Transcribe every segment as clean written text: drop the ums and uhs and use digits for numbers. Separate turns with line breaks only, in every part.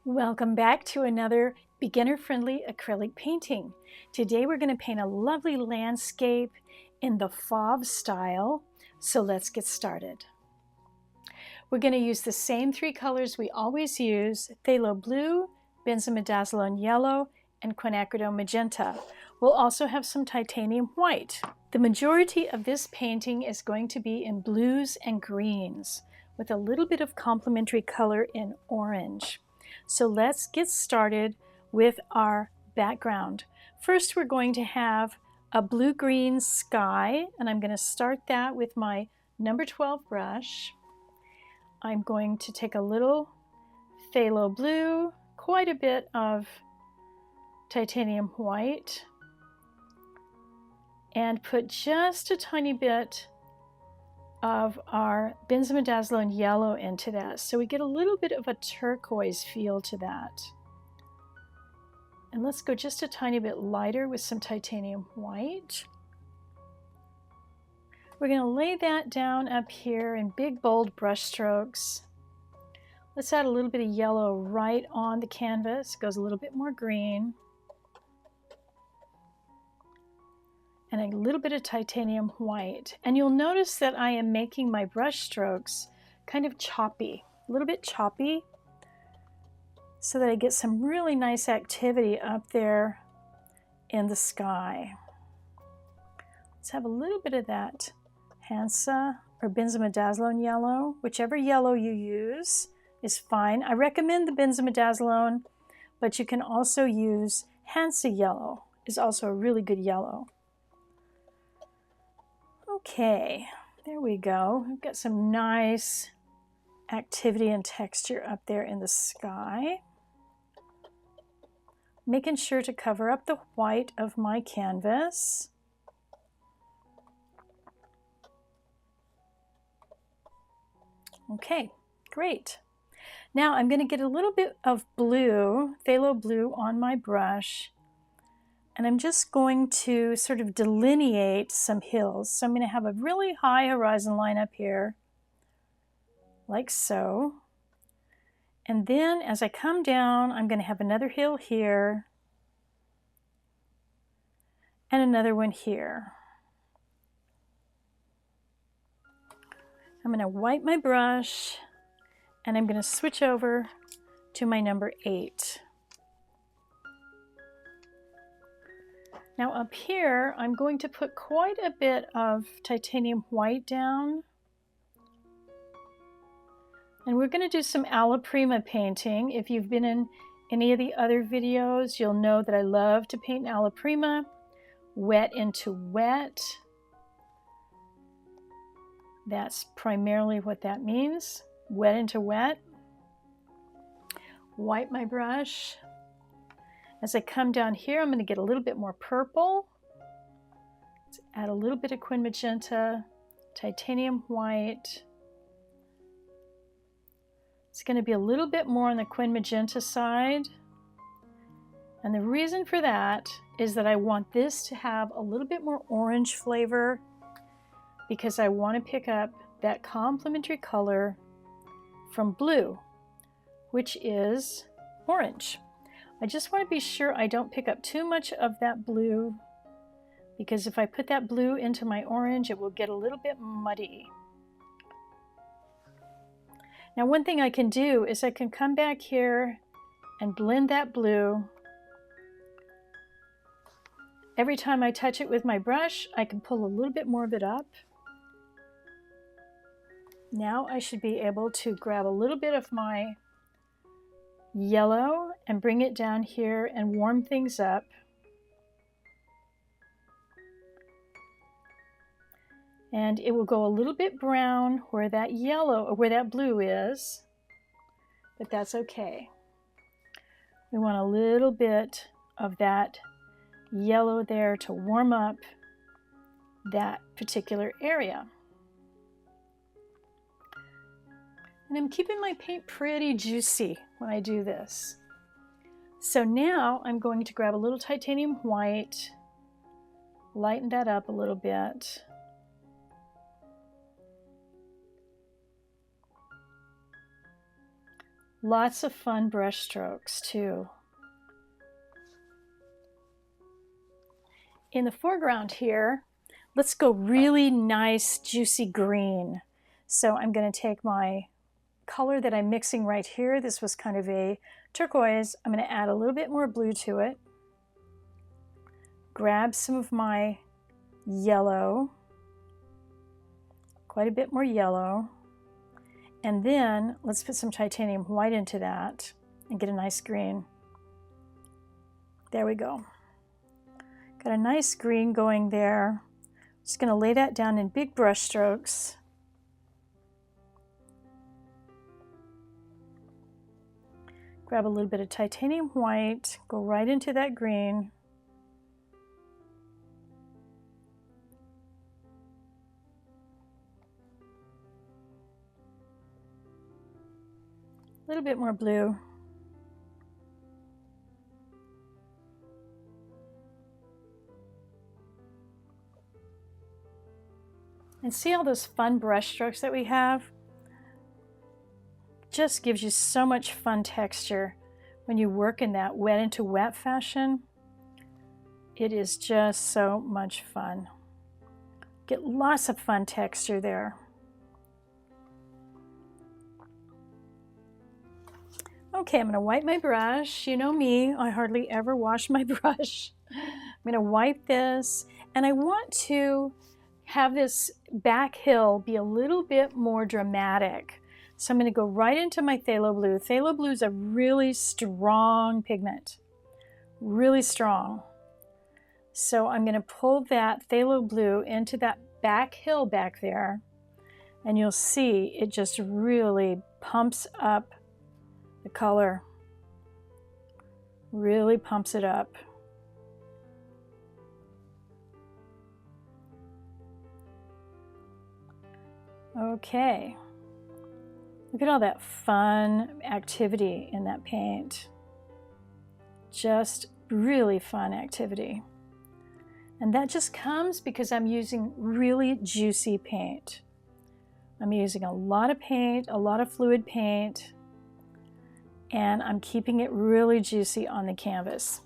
Welcome back to another beginner-friendly acrylic painting. Today we're going to paint a lovely landscape in the Fauve style, so let's get started. We're going to use the same three colors we always use: phthalo blue, benzimidazzolone yellow, and quinacridone magenta. We'll also have some titanium white. The majority of this painting is going to be in blues and greens, with a little bit of complementary color in orange. So let's get started with our background. First, we're going to have a blue-green sky, and I'm going to start that with my number 12 brush. I'm going to take a little phthalo blue, quite a bit of titanium white, and put just a tiny bit of our benzimidazzolone yellow into that, so we get a little bit of a turquoise feel to that. And let's go just a tiny bit lighter with some titanium white. We're going to lay that down up here in big bold brush strokes. Let's add a little bit of yellow right on the canvas. Goes a little bit more green. And a little bit of titanium white. And you'll notice that I am making my brush strokes kind of choppy, a little bit choppy, so that I get some really nice activity up there in the sky. Let's have a little bit of that Hansa or benzimidazzolone yellow. Whichever yellow you use is fine. I recommend the benzimidazzolone, but you can also use Hansa yellow. Is also a really good yellow. Okay, there we go. We've got some nice activity and texture up there in the sky. Making sure to cover up the white of my canvas. Okay, great. Now I'm going to get a little bit of blue, phthalo blue, on my brush. And I'm just going to sort of delineate some hills. So I'm going to have a really high horizon line up here, like so. And then as I come down, I'm going to have another hill here, and another one here. I'm going to wipe my brush, and I'm going to switch over to my number 8. Now up here, I'm going to put quite a bit of titanium white down. And we're going to do some Alla Prima painting. If you've been in any of the other videos, you'll know that I love to paint Alla Prima, wet into wet. That's primarily what that means, wet into wet. Wipe my brush. As I come down here, I'm going to get a little bit more purple. Let's add a little bit of quin magenta, titanium white. It's going to be a little bit more on the quin magenta side. And the reason for that is that I want this to have a little bit more orange flavor, because I want to pick up that complementary color from blue, which is orange. I just want to be sure I don't pick up too much of that blue, because if I put that blue into my orange, it will get a little bit muddy. Now, one thing I can do is I can come back here and blend that blue. Every time I touch it with my brush, I can pull a little bit more of it up. Now I should be able to grab a little bit of my yellow and bring it down here and warm things up. And it will go a little bit brown where that yellow or where that blue is, but that's okay. We want a little bit of that yellow there to warm up that particular area. And I'm keeping my paint pretty juicy when I do this. So now I'm going to grab a little titanium white, lighten that up a little bit. Lots of fun brush strokes too. In the foreground here, let's go really nice juicy green. So I'm going to take my color that I'm mixing right here. This was kind of a turquoise. I'm going to add a little bit more blue to it. Grab some of my yellow, quite a bit more yellow. And then let's put some titanium white into that and get a nice green. There we go. Got a nice green going there. Just going to lay that down in big brush strokes. Grab a little bit of titanium white, go right into that green. A little bit more blue. And see all those fun brush strokes that we have? Just gives you so much fun texture when you work in that wet into wet fashion. It is just so much fun. Get lots of fun texture there. Okay, I'm going to wipe my brush. You know me, I hardly ever wash my brush. I'm going to wipe this, and I want to have this back hill be a little bit more dramatic. So I'm going to go right into my phthalo blue. Phthalo blue is a really strong pigment, really strong. So I'm going to pull that phthalo blue into that back hill back there, and you'll see it just really pumps up the color, really pumps it up. Okay, look at all that fun activity in that paint. Just really fun activity. And that just comes because I'm using really juicy paint. I'm using a lot of paint, a lot of fluid paint, and I'm keeping it really juicy on the canvas.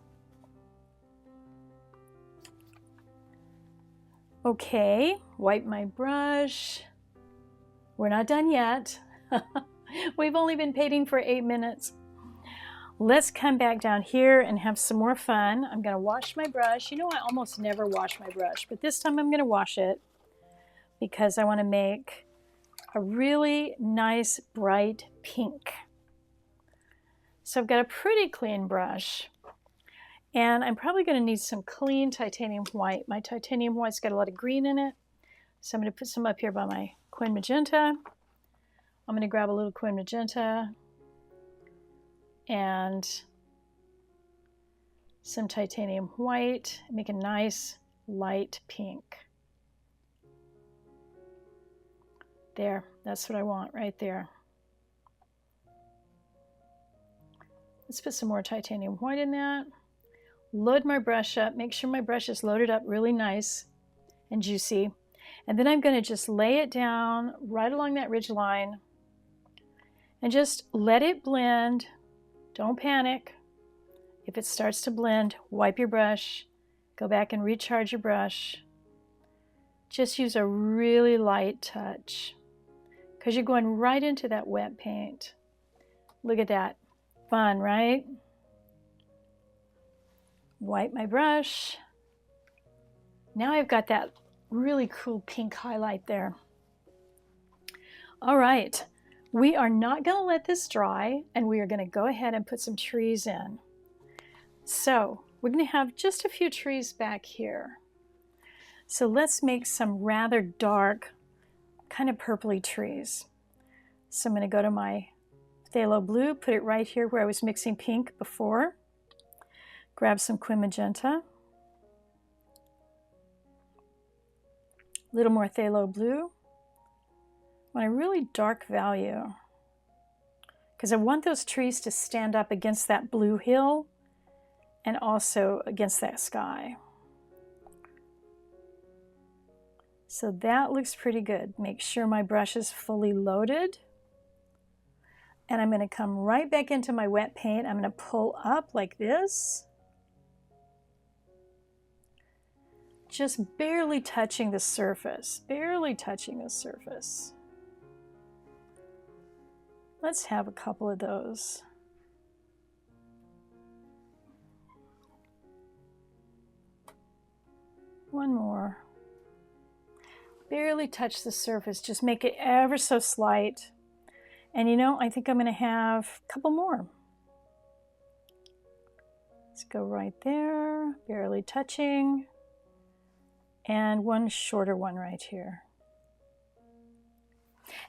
Okay, wipe my brush. We're not done yet. We've only been painting for 8 minutes. Let's come back down here and have some more fun. I'm going to wash my brush. You know, I almost never wash my brush, but this time I'm going to wash it because I want to make a really nice bright pink. So I've got a pretty clean brush, and I'm probably going to need some clean titanium white. My titanium white's got a lot of green in it, so I'm going to put some up here by my Quin Magenta. I'm going to grab a little Quin Magenta and some titanium white, make a nice light pink. There, that's what I want right there. Let's put some more titanium white in that. Load my brush up, make sure my brush is loaded up really nice and juicy. And then I'm going to just lay it down right along that ridge line and just let it blend. Don't panic. If it starts to blend, wipe your brush, go back and recharge your brush. Just use a really light touch because you're going right into that wet paint. Look at that. Fun, right? Wipe my brush. Now I've got that really cool pink highlight there. All right, we are not going to let this dry, and we are going to go ahead and put some trees in. So we're going to have just a few trees back here. So let's make some rather dark, kind of purpley trees. So I'm going to go to my phthalo blue, put it right here where I was mixing pink before. Grab some Quin Magenta. A little more phthalo blue. I want a really dark value because I want those trees to stand up against that blue hill and also against that sky. So that looks pretty good. Make sure my brush is fully loaded. And I'm going to come right back into my wet paint. I'm going to pull up like this. Just barely touching the surface, barely touching the surface. Let's have a couple of those. One more. Barely touch the surface, just make it ever so slight. And you know, I think I'm going to have a couple more. Let's go right there, barely touching. And one shorter one right here.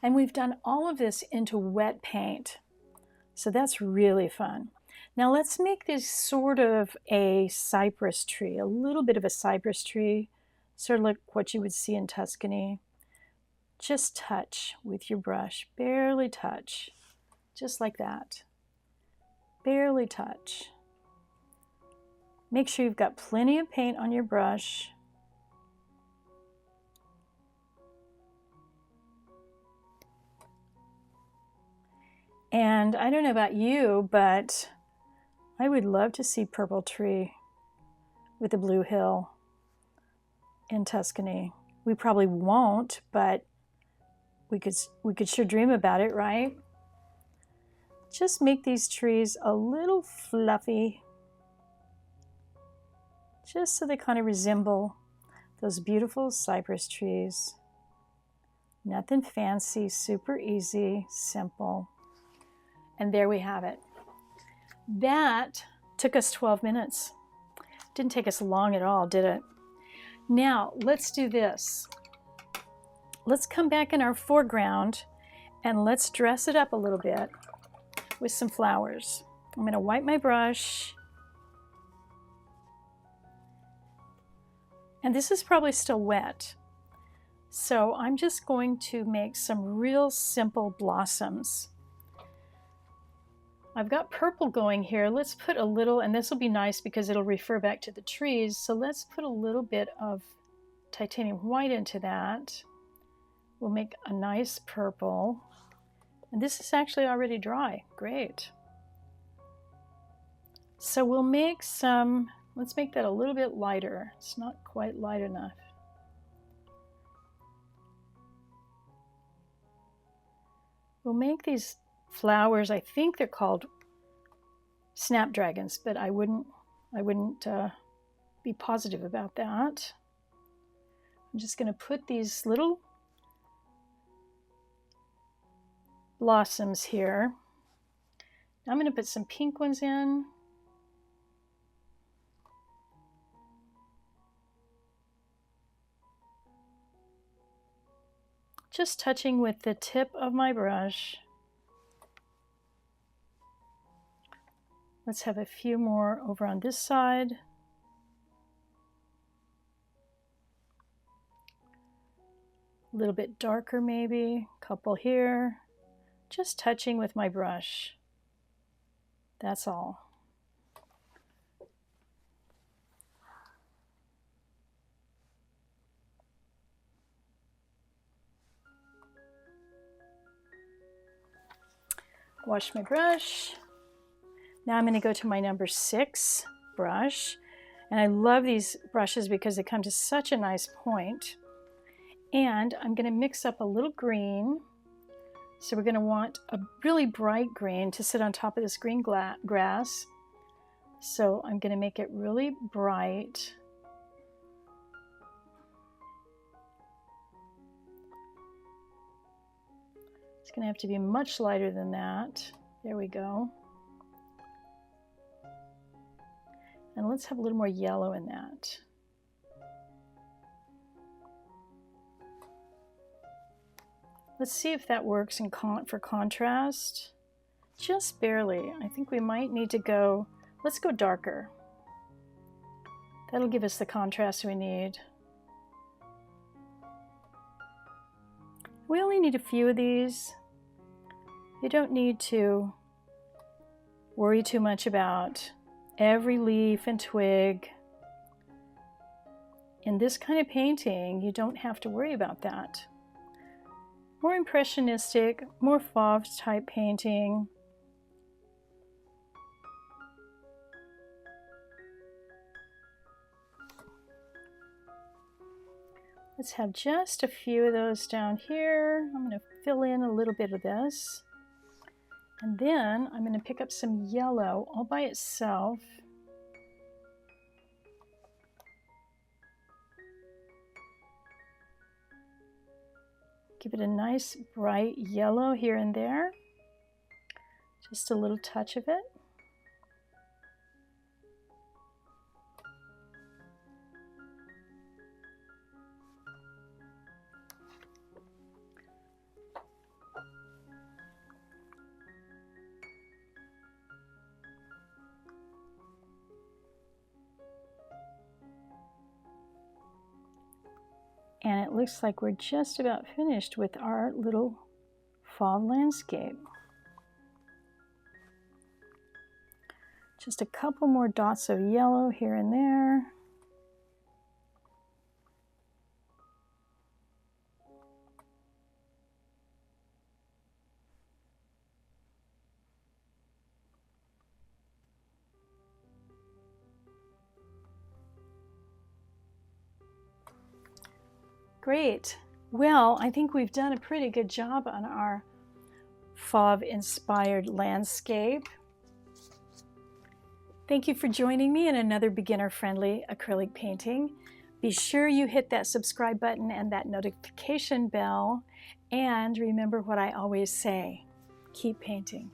And we've done all of this into wet paint. So that's really fun. Now let's make this sort of a cypress tree, a little bit of a cypress tree, sort of like what you would see in Tuscany. Just touch with your brush, barely touch, just like that. Barely touch. Make sure you've got plenty of paint on your brush. And I don't know about you, but I would love to see purple tree with a blue hill in Tuscany. We probably won't, but we could sure dream about it, right? Just make these trees a little fluffy, just so they kind of resemble those beautiful cypress trees. Nothing fancy, super easy, simple. And there we have it. That took us 12 minutes. Didn't take us long at all, did it? Now, let's do this. Let's come back in our foreground and let's dress it up a little bit with some flowers. I'm going to wipe my brush. And this is probably still wet. So I'm just going to make some real simple blossoms. I've got purple going here. Let's put a little, and this will be nice because it'll refer back to the trees. So let's put a little bit of titanium white into that. We'll make a nice purple. And this is actually already dry. Great. So we'll make some, let's make that a little bit lighter. It's not quite light enough. We'll make these flowers, I think they're called snapdragons, but I wouldn't be positive about that. I'm just going to put these little blossoms here. I'm going to put some pink ones in. Just touching with the tip of my brush. Let's have a few more over on this side. A little bit darker maybe, a couple here. Just touching with my brush. That's all. Wash my brush. Now I'm going to go to my number 6 brush. And I love these brushes because they come to such a nice point. And I'm going to mix up a little green. So we're going to want a really bright green to sit on top of this green grass. So I'm going to make it really bright. It's going to have to be much lighter than that. There we go. And let's have a little more yellow in that. Let's see if that works for contrast. Just barely. I think we might need to go, let's go darker. That'll give us the contrast we need. We only need a few of these. You don't need to worry too much about every leaf and twig. In this kind of painting, you don't have to worry about that. more impressionistic, more Fauve type painting. Let's have just a few of those down here. I'm going to fill in a little bit of this. And then I'm going to pick up some yellow all by itself. Give it a nice bright yellow here and there. Just a little touch of it. And it looks like we're just about finished with our little Fauve landscape. Just a couple more dots of yellow here and there. Great. Well, I think we've done a pretty good job on our Fauve-inspired landscape. Thank you for joining me in another beginner-friendly acrylic painting. Be sure you hit that subscribe button and that notification bell. And remember what I always say, keep painting.